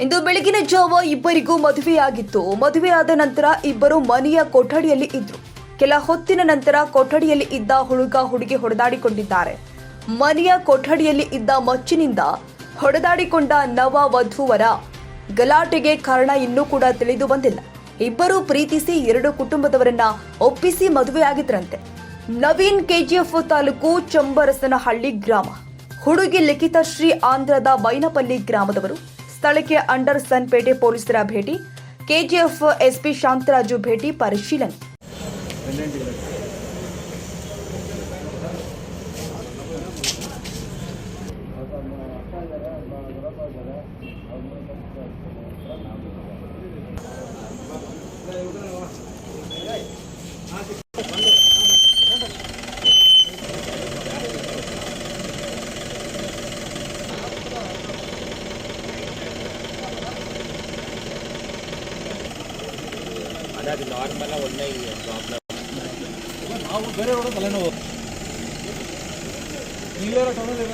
ಇಂದು ಬೆಳಗಿನ ಜಾವ ಇಬ್ಬರಿಗೂ ಮದುವೆಯಾಗಿತ್ತು. ಮದುವೆಯಾದ ನಂತರ ಇಬ್ಬರು ಮನೆಯ ಕೊಠಡಿಯಲ್ಲಿ ಇದ್ರು. ಕೆಲ ಹೊತ್ತಿನ ನಂತರ ಕೊಠಡಿಯಲ್ಲಿ ಇದ್ದ ಹುಡುಗ ಹುಡುಗಿ ಹೊಡೆದಾಡಿಕೊಂಡಿದ್ದಾರೆ. ಮನೆಯ ಕೊಠಡಿಯಲ್ಲಿ ಇದ್ದ ಮಚ್ಚಿನಿಂದ ಹೊಡೆದಾಡಿಕೊಂಡ ನವ ವಧುವರ ಗಲಾಟೆಗೆ ಕಾರಣ ಇನ್ನೂ ಕೂಡ ತಿಳಿದು ಬಂದಿಲ್ಲ. ಇಬ್ಬರು ಪ್ರೀತಿಸಿ ಎರಡು ಕುಟುಂಬದವರನ್ನ ಒಪ್ಪಿಸಿ ಮದುವೆಯಾಗಿದ್ರಂತೆ. ನವೀನ್ ಕೆಜಿಎಫ್ ತಾಲೂಕು ಚಂಬರಸನಹಳ್ಳಿ ಗ್ರಾಮ. ಹುಡುಗಿ ಲಿಖಿತ ಶ್ರೀ ಆಂಧ್ರದ ಬೈನಪಲ್ಲಿ ಗ್ರಾಮದವರು. ಸ್ಥಳಕ್ಕೆ ಅಂಡರ್ಸನ್ ಪೇಟೆ ಪೊಲೀಸರ ಭೇಟಿ, ಕೆಜಿಎಫ್ ಎಸ್ಪಿ ಶಾಂತರಾಜು ಭೇಟಿ ಪರಿಶೀಲನೆ. ಅದು ನಾರ್ಮಲ್ ಒಳ್ಳೆ ಪ್ರಾಬ್ಲಮ್. ನಾವು ಬೇರೆ ರೋಡ ತಲೆನೋವು ನೀವೇ ಟೌನಲ್ಲಿ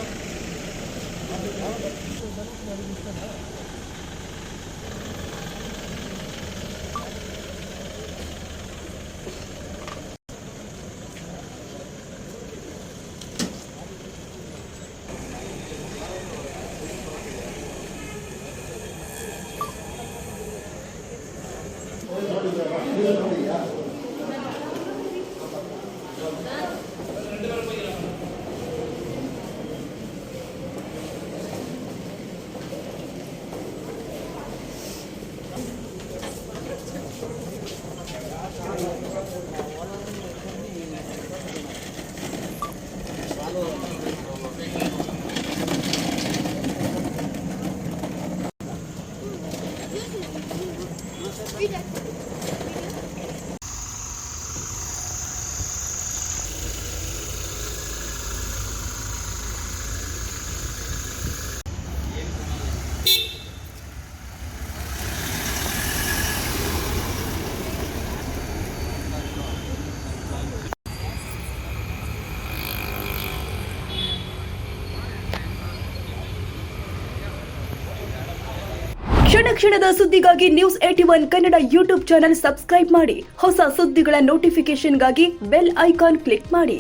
ಕ್ಷಣ ಕ್ಷಣದ ಸುದ್ದಿಗಾಗಿ News81 Kannada YouTube channel subscribe ಮಾಡಿ. ಹೊಸ ಸುದ್ದಿಗಳ ನೋಟಿಫಿಕೇಶನ್ಗಾಗಿ ಬೆಲ್ ಐಕಾನ್ ಕ್ಲಿಕ್ ಮಾಡಿ.